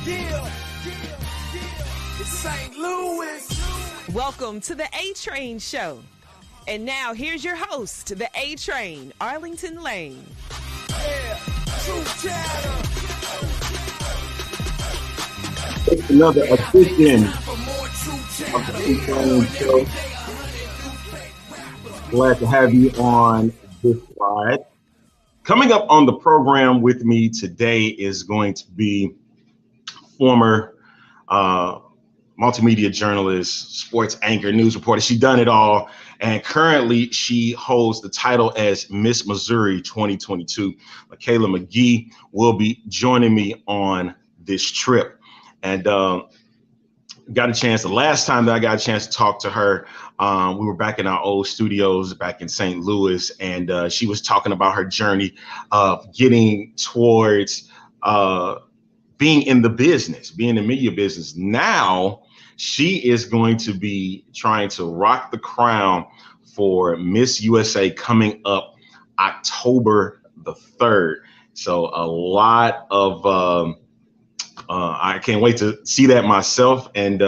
It's St. Louis. Welcome to the A-Train Show. And now here's your host, the A-Train, Arlington Lane. Yeah, true chatter. It's another edition of the A-Train Show. Glad to have you on this ride. Coming up on the program with me today is going to be former multimedia journalist, sports anchor, news reporter. She's done it all. And currently she holds the title as Miss Missouri 2022. Mikala McGhee will be joining me on this trip. And got a chance, the last time that I got a chance to talk to her, we were back in our old studios back in St. Louis, and she was talking about her journey of getting towards being in the business, being in the media business. Now she is going to be trying to rock the crown for Miss USA coming up October the 3rd. So a lot of I can't wait to see that myself, and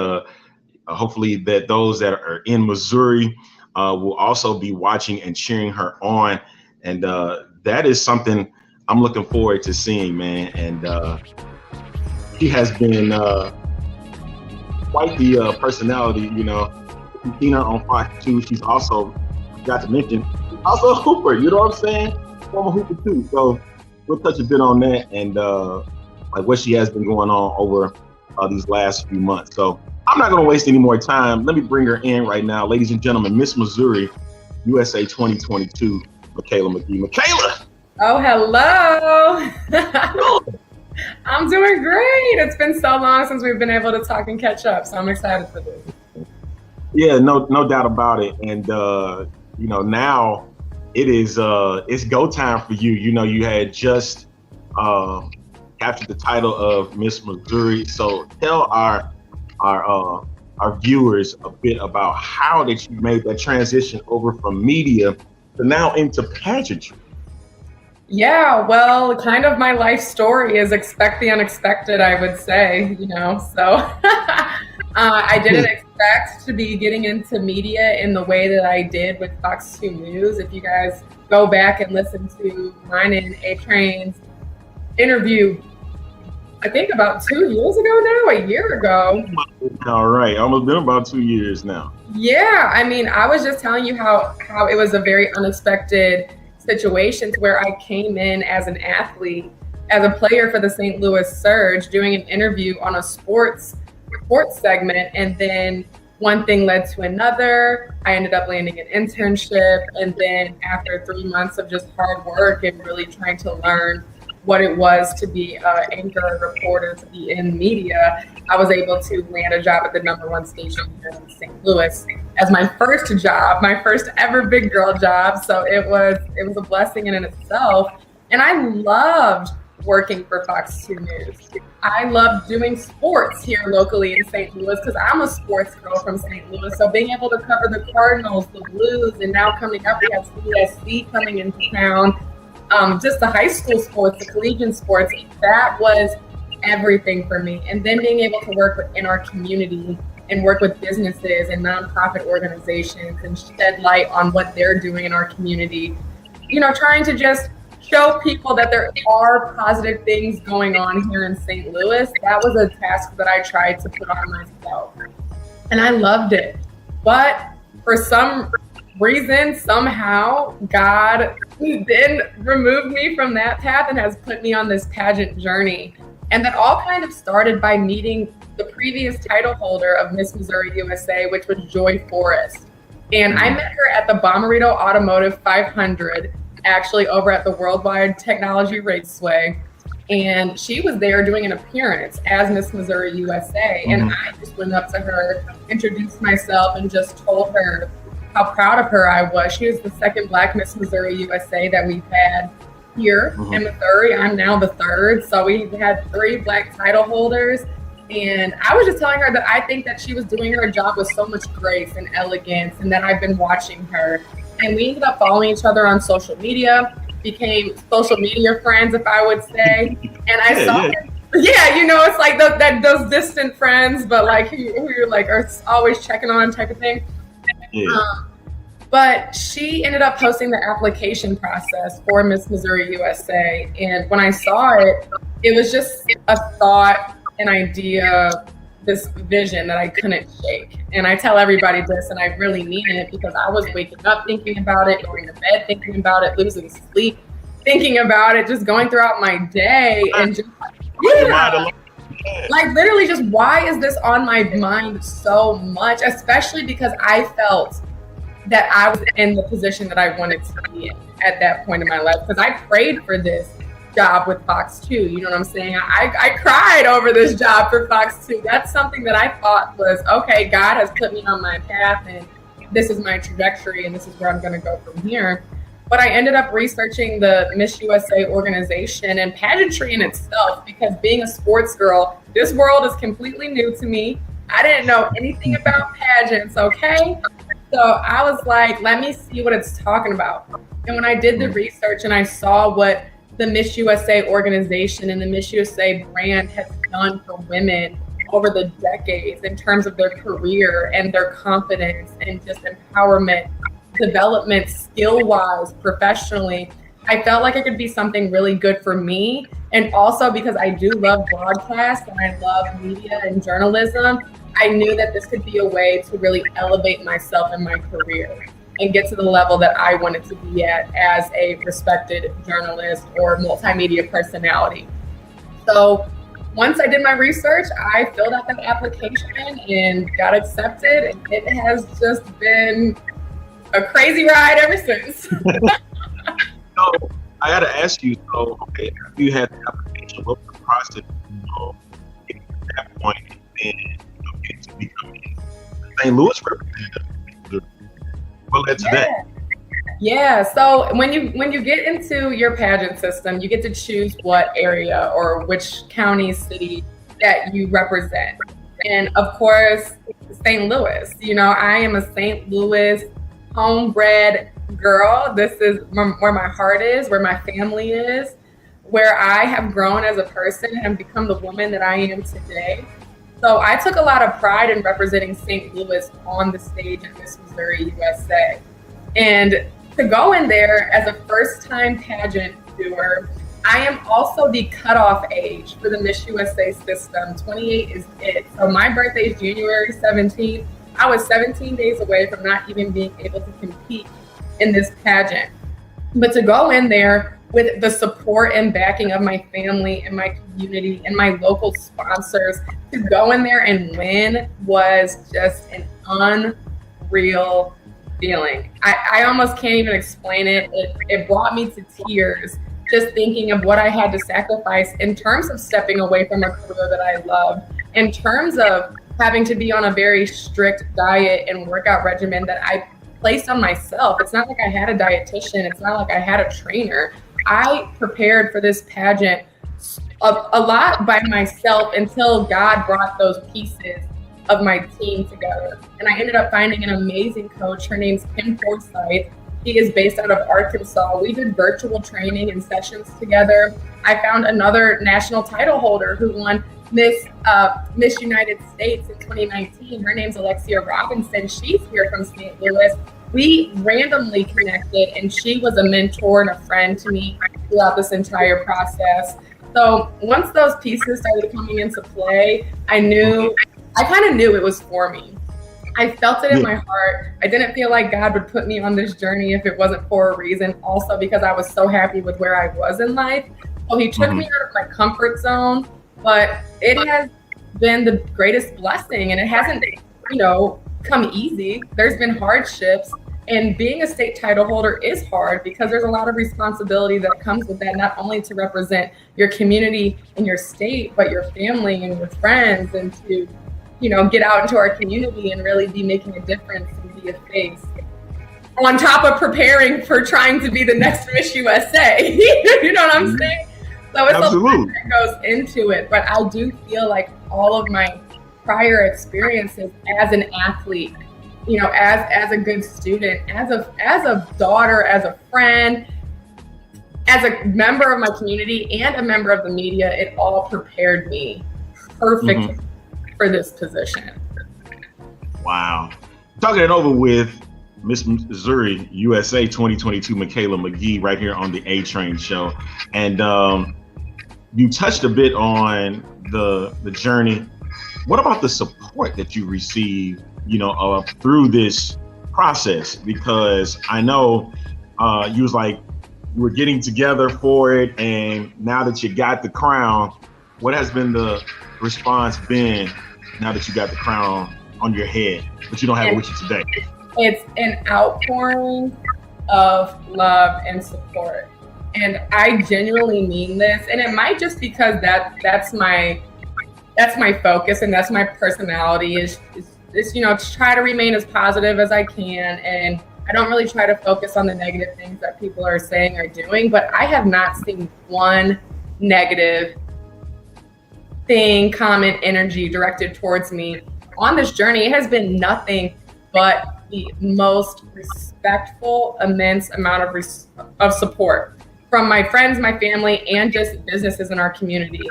hopefully that those that are in Missouri will also be watching and cheering her on. And that is something I'm looking forward to seeing, man. And she has been quite the personality, you know. You've seen her on Fox 2. She's also, got to mention, also a hooper, you know what I'm saying? Former hooper too. So we'll touch a bit on that and like what she has been going on over these last few months. So I'm not going to waste any more time. Let me bring her in right now. Ladies and gentlemen, Miss Missouri USA 2022, Mikala McGhee. Mikala! Oh, hello. I'm doing great. It's been so long since we've been able to talk and catch up, so I'm excited for this. Yeah, no doubt about it. And you know, now it is it's go time for you. You know, you had just captured the title of Miss Missouri. So tell our viewers a bit about how that you made that transition over from media to now into pageantry. Yeah, well, kind of my life story is expect the unexpected, I would say, you know, so I didn't expect to be getting into media in the way that I did with Fox 2 News. If you guys go back and listen to mine and A-Train's interview, I think about 2 years ago now, a year ago. All right, almost been about 2 years now. Yeah, I mean, I was just telling you how it was a very unexpected situation where I came in as an athlete, as a player for the St. Louis Surge, doing an interview on a sports segment, and then one thing led to another. I ended up landing an internship, and then after 3 months of just hard work and really trying to learn what it was to be an anchor, reporter, to be in media, I was able to land a job at the #1 station here in St. Louis as my first job, my first ever big girl job. So it was a blessing in itself. And I loved working for Fox 2 News. I loved doing sports here locally in St. Louis because I'm a sports girl from St. Louis. So being able to cover the Cardinals, the Blues, and now coming up, we have CSC coming into town. Just the high school sports, the collegiate sports, that was everything for me. And then being able to work in our community and work with businesses and nonprofit organizations and shed light on what they're doing in our community, you know, trying to just show people that there are positive things going on here in St. Louis. That was a task that I tried to put on myself. And I loved it. But for some reason, somehow, God then removed me from that path and has put me on this pageant journey. And that all kind of started by meeting the previous title holder of Miss Missouri USA, which was Joy Forrest. And I met her at the Bommarito Automotive 500, actually over at the Worldwide Technology Raceway. And she was there doing an appearance as Miss Missouri USA. And I just went up to her, introduced myself, and just told her how proud of her I was. She was the second Black Miss Missouri USA that we've had here in Missouri. I'm now the third. So we had 3 Black title holders. And I was just telling her that I think that she was doing her job with so much grace and elegance, and that I've been watching her. And we ended up following each other on social media, became social media friends, if I would say. And I saw her Yeah, it's like those distant friends, but like who you're like are always checking on type of thing. Yeah. But she ended up posting the application process for Miss Missouri USA. And when I saw it, it was just a thought, an idea, this vision that I couldn't shake. And I tell everybody this, and I really mean it, because I was waking up thinking about it, going to bed thinking about it, losing sleep thinking about it, just going throughout my day. And just, like literally just, why is this on my mind so much? Especially because I felt that I was in the position that I wanted to be in at that point in my life, because I prayed for this job with Fox 2. You know what I'm saying? I cried over this job for Fox 2. That's something that I thought was, okay, God has put me on my path and this is my trajectory and this is where I'm going to go from here. But I ended up researching the Miss USA organization and pageantry in itself, because being a sports girl, this world is completely new to me. I didn't know anything about pageants, okay? So I was like, let me see what it's talking about. And when I did the research and I saw what the Miss USA organization and the Miss USA brand has done for women over the decades in terms of their career and their confidence and just empowerment, development, skill-wise, professionally, I felt like it could be something really good for me. And also because I do love broadcast and I love media and journalism, I knew that this could be a way to really elevate myself in my career and get to the level that I wanted to be at as a respected journalist or multimedia personality. So once I did my research, I filled out that application and got accepted. And it has just been a crazy ride ever since. So I got to ask you, so, okay, after you had the application, what was the process, getting to that point and then getting to becoming St. Louis representative? What led to that? Yeah. So when you get into your pageant system, you get to choose what area or which county, city that you represent. And of course, St. Louis. I am a St. Louis homebred girl. This is where my heart is, where my family is, where I have grown as a person and become the woman that I am today. So I took a lot of pride in representing St. Louis on the stage at Miss Missouri USA. And to go in there as a first-time pageant doer, I am also the cutoff age for the Miss USA system. 28 is it. So my birthday is January 17th. I was 17 days away from not even being able to compete in this pageant. But to go in there with the support and backing of my family and my community and my local sponsors, to go in there and win was just an unreal feeling. I almost can't even explain it. It brought me to tears just thinking of what I had to sacrifice in terms of stepping away from a career that I loved, in terms of having to be on a very strict diet and workout regimen that I placed on myself. It's not like I had a dietitian. It's not like I had a trainer. I prepared for this pageant a lot by myself until God brought those pieces of my team together. And I ended up finding an amazing coach. Her name's Kim Forsyth. She is based out of Arkansas. We did virtual training and sessions together. I found another national title holder who won Miss United States in 2019. Her name's Alexia Robinson. She's here from St. Louis. We randomly connected, and she was a mentor and a friend to me throughout this entire process. So once those pieces started coming into play, I kind of knew it was for me. I felt it in my heart. I didn't feel like God would put me on this journey if it wasn't for a reason. Also because I was so happy with where I was in life. So he took me out of my comfort zone, but it has been the greatest blessing, and it hasn't, come easy. There's been hardships, and being a state title holder is hard because there's a lot of responsibility that comes with that, not only to represent your community and your state, but your family and your friends, and to, get out into our community and really be making a difference and be a face. On top of preparing for trying to be the next Miss USA. You know what I'm saying? So it's a lot that goes into it, but I do feel like all of my prior experiences as an athlete, as a good student, as a daughter, as a friend, as a member of my community and a member of the media, it all prepared me perfectly for this position. Wow. Talking it over with Miss Missouri USA 2022, Mikala McGhee, right here on the A Train Show. And you touched a bit on the journey. What about the support that you received, through this process? Because I know you was like, you were getting together for it, and now that you got the crown, what has been the response been now that you got the crown on your head, but you don't have it with you today? It's an outpouring of love and support. And I genuinely mean this. And it might just because that's my focus and that's my personality is to try to remain as positive as I can. And I don't really try to focus on the negative things that people are saying or doing, but I have not seen one negative thing, comment, energy directed towards me on this journey. It has been nothing but the most respectful, immense amount of support from my friends, my family, and just businesses in our community.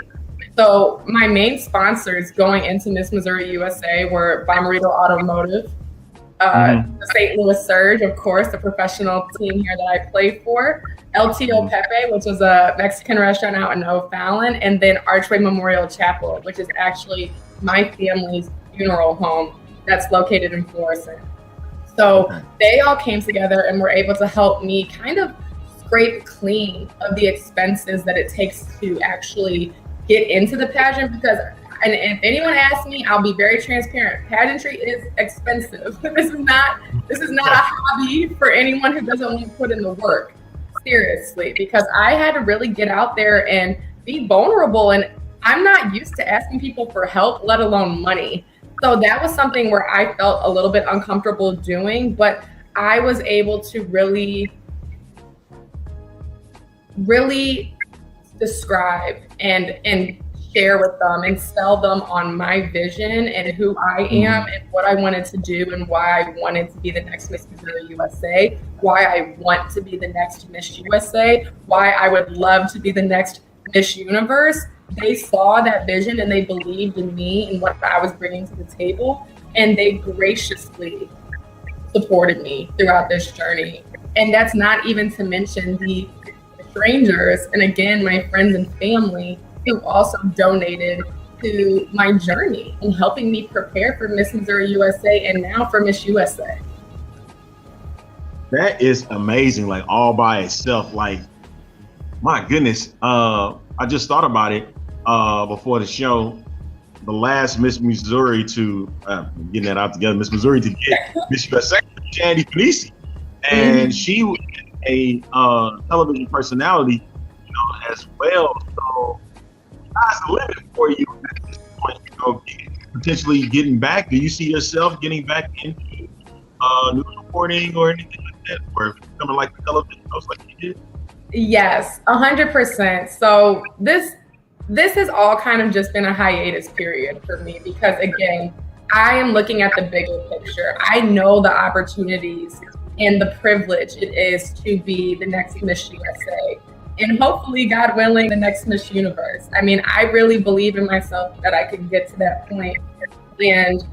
So my main sponsors going into Miss Missouri USA were Bomarito Automotive, the St. Louis Surge, of course, the professional team here that I play for, El Tío Pepe, which is a Mexican restaurant out in O'Fallon, and then Archway Memorial Chapel, which is actually my family's funeral home that's located in Florissant. So they all came together and were able to help me kind of scrape clean of the expenses that it takes to actually get into the pageant, because and if anyone asks me, I'll be very transparent. Pageantry is expensive. This is not a hobby for anyone who doesn't want to put in the work. Seriously, because I had to really get out there and be vulnerable, and I'm not used to asking people for help, let alone money. So that was something where I felt a little bit uncomfortable doing, but I was able to really describe and share with them and sell them on my vision and who I am and what I wanted to do and why I wanted to be the next Miss Missouri USA, why I want to be the next Miss USA, why I would love to be the next Miss Universe. They saw that vision and they believed in me and what I was bringing to the table, and they graciously supported me throughout this journey. And that's not even to mention the strangers and again my friends and family who also donated to my journey and helping me prepare for Miss Missouri USA and now for Miss USA. That is amazing, like all by itself. Like, my goodness, I just thought about it before the show. The last Miss Missouri to getting that out together, Miss Missouri to get Miss USA, Shandy Felici, and she was a television personality, as well. So sky's the limit for you at this point. Potentially getting back. Do you see yourself getting back into news reporting or anything like that, or something like the television shows like you did? Yes, 100%. So this has all kind of just been a hiatus period for me because, again, I am looking at the bigger picture. I know the opportunities and the privilege it is to be the next Miss USA and hopefully, God willing, the next Miss Universe. I mean, I really believe in myself that I could get to that point. And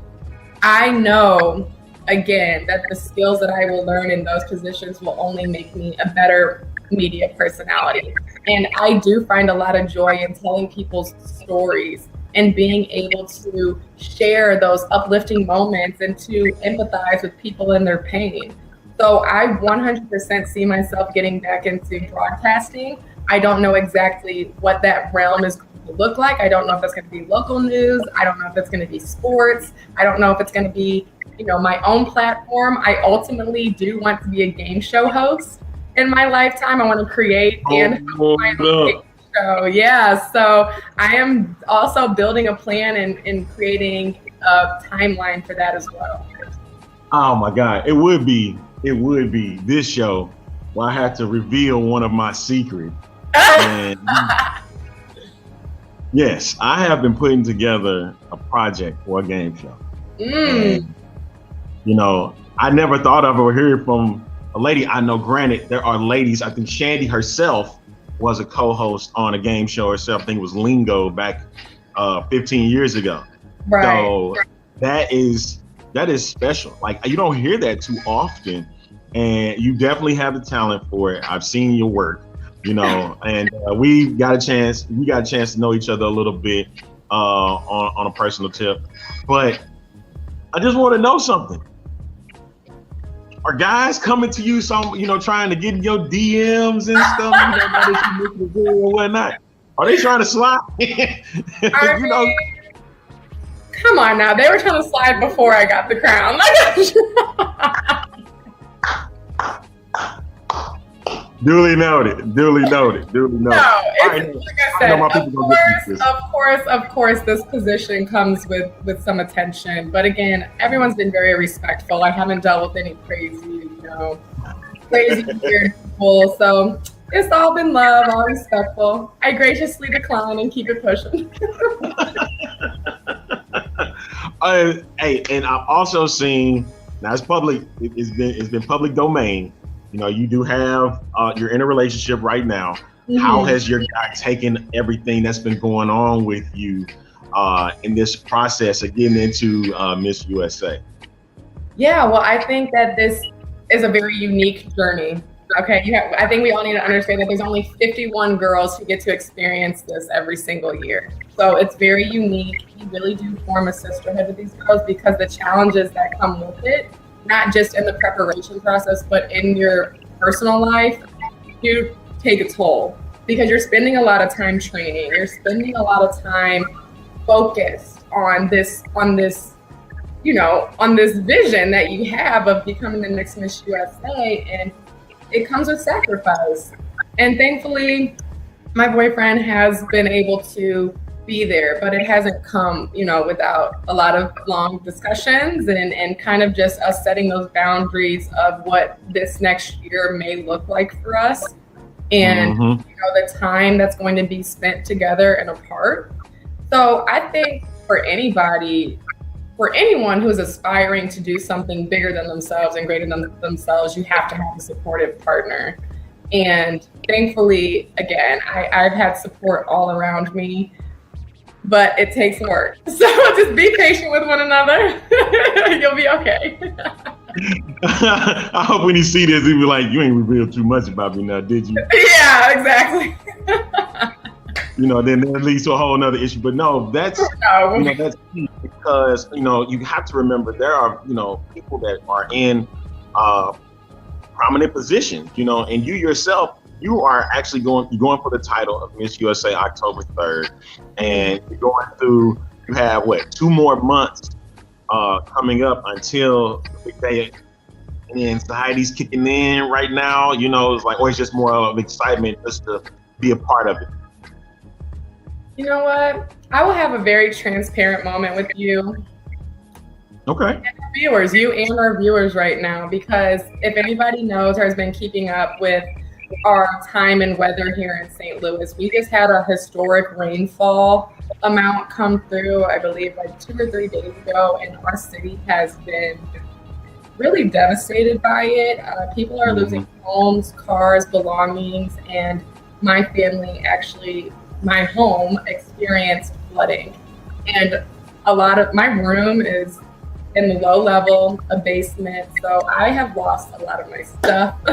I know, again, that the skills that I will learn in those positions will only make me a better media personality. And I do find a lot of joy in telling people's stories and being able to share those uplifting moments and to empathize with people in their pain. So I 100% see myself getting back into broadcasting. I don't know exactly what that realm is going to look like. I don't know if it's going to be local news. I don't know if it's going to be sports. I don't know if it's going to be, my own platform. I ultimately do want to be a game show host in my lifetime. I want to create and host my own game show. Yeah, so I am also building a plan and creating a timeline for that as well. Oh my God, it would be this show where I had to reveal one of my secrets. And yes, I have been putting together a project for a game show. And, I never thought of or heard from a lady I know. Granted, there are ladies, I think Shandy herself was a co-host on a game show herself. I think it was Lingo back 15 years ago. Right. So that is special. Like, you don't hear that too often, and you definitely have the talent for it. I've seen your work, and we got a chance to know each other a little bit on a personal tip. But I just want to know something. Are guys coming to you, trying to get in your DMs and stuff, now that you look good or whatnot? Are they trying to slide? Come on now. They were trying to slide before I got the crown. Duly noted. No, it's, like I said, of course, this position comes with some attention. But again, everyone's been very respectful. I haven't dealt with any crazy weird people. So it's all been love, all respectful. I graciously decline and keep it pushing. Hey, and I've also seen, now it's public, it's been public domain. You do have, you're in a relationship right now. Mm-hmm. How has your guy taken everything that's been going on with you in this process of getting into Miss USA? Yeah, well, I think that this is a very unique journey. Okay, I think we all need to understand that there's only 51 girls who get to experience this every single year. So it's very unique. You really do form a sisterhood with these girls because the challenges that come with it, not just in the preparation process, but in your personal life, do take a toll because you're spending a lot of time training. You're spending a lot of time focused on this vision that you have of becoming the next Miss USA, and it comes with sacrifice. And thankfully, my boyfriend has been able to be there, but it hasn't come, without a lot of long discussions and kind of just us setting those boundaries of what this next year may look like for us. And, the time that's going to be spent together and apart. So I think for anyone who's aspiring to do something bigger than themselves and greater than themselves, you have to have a supportive partner. And thankfully, again, I've had support all around me, but it takes work. So just be patient with one another. You'll be okay. I hope when you see this, he'll be like, you ain't revealed too much about me now, did you? Yeah, exactly. Then that leads to a whole nother issue. But no, that's that's key because you have to remember there are people that are in prominent positions, and you yourself, you are actually going for the title of Miss USA October 3rd, and you have 2 more months coming up until the big day. And the anxiety's kicking in right now, it's like, or it's just more of excitement just to be a part of it. You know what? I will have a very transparent moment with you. Okay. And our viewers, you and our viewers right now, because if anybody knows or has been keeping up with our time and weather here in St. Louis, we just had a historic rainfall amount come through, I believe 2 or 3 days ago, and our city has been really devastated by it. People are losing homes, cars, belongings, and my family my home experienced flooding. And a lot of my room is in the low level, a basement. So I have lost a lot of my stuff, a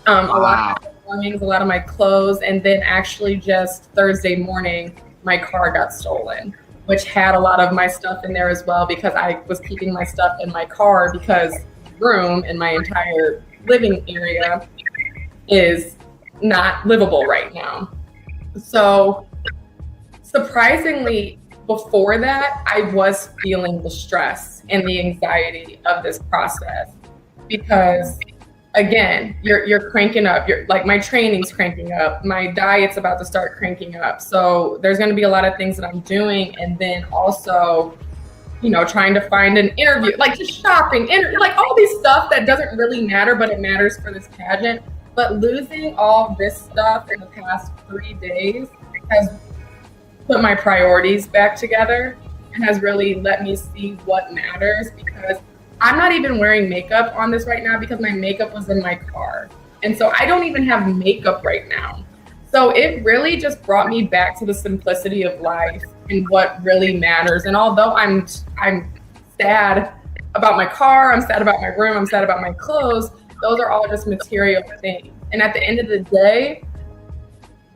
lot of my belongings, a lot of my clothes. And then actually just Thursday morning, my car got stolen, which had a lot of my stuff in there as well, because I was keeping my stuff in my car because the room in my entire living area is not livable right now. So surprisingly, before that, I was feeling the stress and the anxiety of this process because, again, you're cranking up. You're like, my training's cranking up. My diet's about to start cranking up. So there's going to be a lot of things that I'm doing. And then also, trying to find an interview, like just shopping, like all these stuff that doesn't really matter, but it matters for this pageant. But losing all this stuff in the past 3 days has put my priorities back together and has really let me see what matters, because I'm not even wearing makeup on this right now because my makeup was in my car. And so I don't even have makeup right now. So it really just brought me back to the simplicity of life and what really matters. And although I'm sad about my car, I'm sad about my room, I'm sad about my clothes, those are all just material things. And at the end of the day,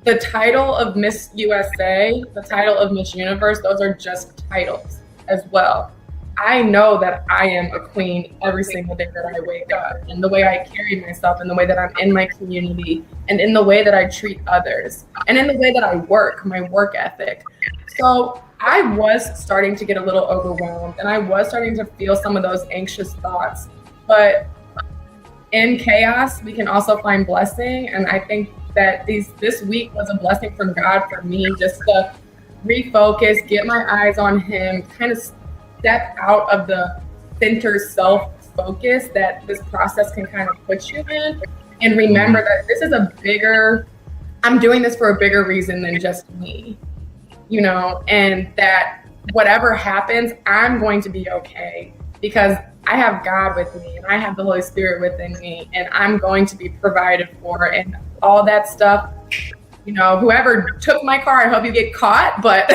the title of Miss USA, the title of Miss Universe, those are just titles as well. I know that I am a queen every single day that I wake up, and the way I carry myself, and the way that I'm in my community, and in the way that I treat others, and in the way that I work, my work ethic. So I was starting to get a little overwhelmed, and I was starting to feel some of those anxious thoughts. But in chaos, we can also find blessing, and I think that this week was a blessing from God for me, just to refocus, get my eyes on Him, kind of step out of the center self-focus that this process can kind of put you in, and remember that this is I'm doing this for a bigger reason than just me, and that whatever happens, I'm going to be okay because I have God with me and I have the Holy Spirit within me, and I'm going to be provided for, and all that stuff. Whoever took my car, I hope you get caught, but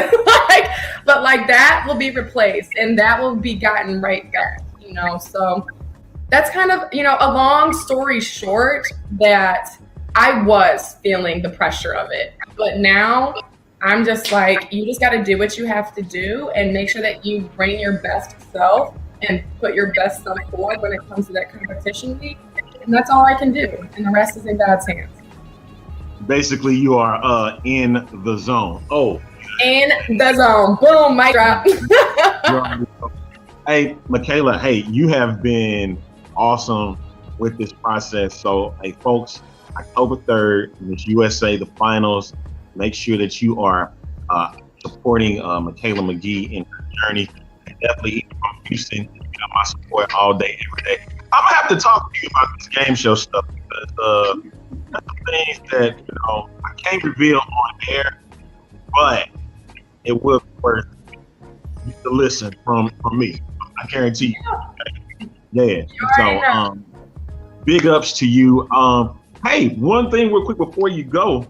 like that will be replaced and that will be gotten right back, So that's kind of, a long story short, that I was feeling the pressure of it. But now I'm just like, you just got to do what you have to do and make sure that you bring your best self and put your best self forward when it comes to that competition week. And that's all I can do. And the rest is in God's hands. Basically, you are in the zone. Oh. In the zone. Boom, mic drop. Hey, Mikala, hey, you have been awesome with this process. So, hey, folks, October 3rd, Miss USA, the finals. Make sure that you are supporting Mikala McGhee in her journey. And definitely from Houston, you got my support all day, every day. I'm going to have to talk to you about this game show stuff because that's the things that, I can't reveal on air, but it will be worth you to listen from me. I guarantee you. Yeah. So, big ups to you. Hey, one thing real quick before you go,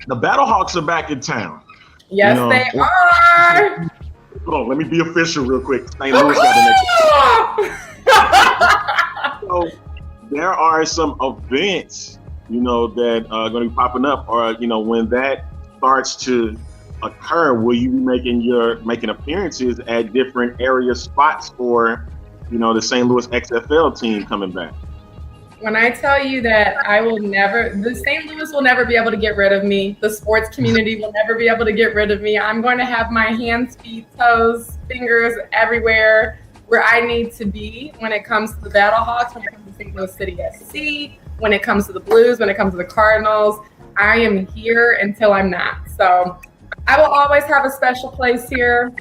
the Battlehawks are back in town. Yes, they are. Hold on, let me be official real quick. St. Louis got the next. So there are some events, that are going to be popping up, or when that starts to occur, will you be making appearances at different area spots for, the St. Louis XFL team coming back? When I tell you that the St. Louis will never be able to get rid of me. The sports community will never be able to get rid of me. I'm going to have my hands, feet, toes, fingers everywhere where I need to be when it comes to the Battlehawks, when it comes to St. Louis City SC, when it comes to the Blues, when it comes to the Cardinals. I am here until I'm not. So I will always have a special place here.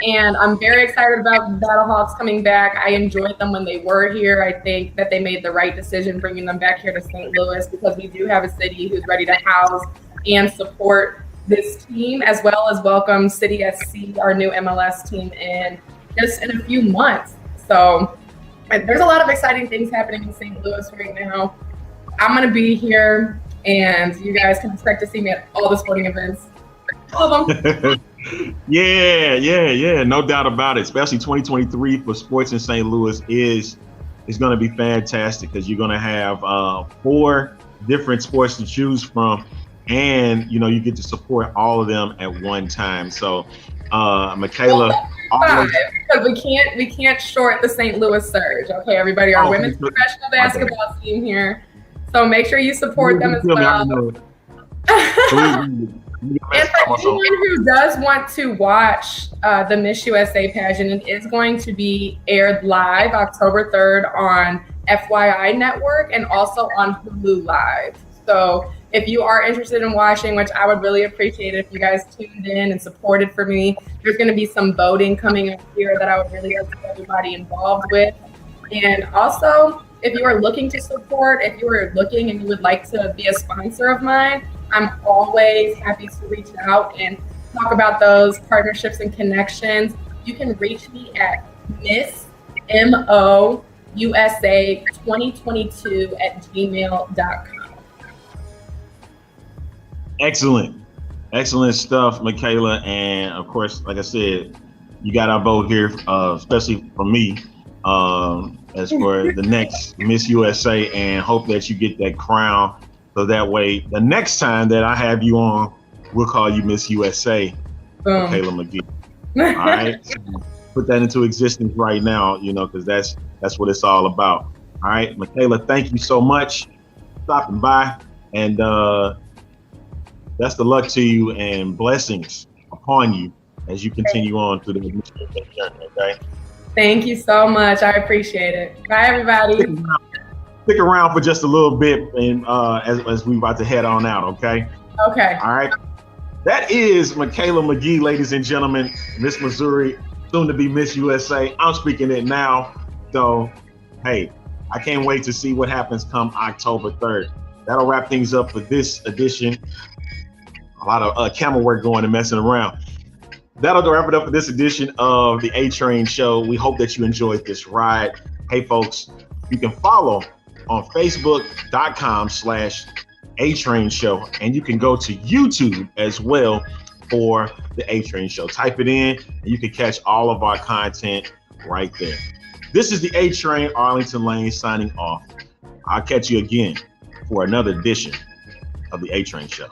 And I'm very excited about the Battlehawks coming back. I enjoyed them when they were here. I think that they made the right decision bringing them back here to St. Louis, because we do have a city who's ready to house and support this team, as well as welcome City SC, our new MLS team, in just in a few months. So there's a lot of exciting things happening in St. Louis right now. I'm going to be here, and you guys can expect to see me at all the sporting events. All of them. Yeah, no doubt about it. Especially 2023 for sports in St. Louis is going to be fantastic, because you're going to have 4 different sports to choose from, and you get to support all of them at one time. So, Mikala, because we can't short the St. Louis Surge. Okay, everybody, our women's professional basketball team here. So make sure you support them as well. And for anyone who does want to watch the Miss USA pageant, it is going to be aired live October 3rd on FYI Network and also on Hulu Live. So if you are interested in watching, which I would really appreciate it if you guys tuned in and supported for me, there's going to be some voting coming up here that I would really like to get everybody involved with. And also, if you are looking to support, if you are looking and you would like to be a sponsor of mine, I'm always happy to reach out and talk about those partnerships and connections. You can reach me at MissMOUSA2022@gmail.com. Excellent. Excellent stuff, Mikala. And of course, like I said, you got our vote here, especially for me, as for the next Miss USA, and hope that you get that crown. So that way, the next time that I have you on, we'll call you Miss USA, Mikala McGhee. All right. So put that into existence right now, you know, because that's what it's all about. All right, Mikala, thank you so much for stopping by, and best of luck to you and blessings upon you as you continue on through the journey. Okay. Thank you so much. I appreciate it. Bye, everybody. Stick around for just a little bit, and as we about to head on out. Okay. Okay. All right. That is Mikala McGhee, ladies and gentlemen, Miss Missouri, soon to be Miss USA. I'm speaking it now, so hey, I can't wait to see what happens come October 3rd. That'll wrap things up for this edition. A lot of camera work going and messing around. That'll wrap it up for this edition of the A-Train Show. We hope that you enjoyed this ride. Hey, folks, you can follow on Facebook.com/A-Train Show, and you can go to YouTube as well for the A-Train Show. Type it in, and you can catch all of our content right there. This is the A-Train, Arlington Lane, signing off. I'll catch you again for another edition of the A-Train Show.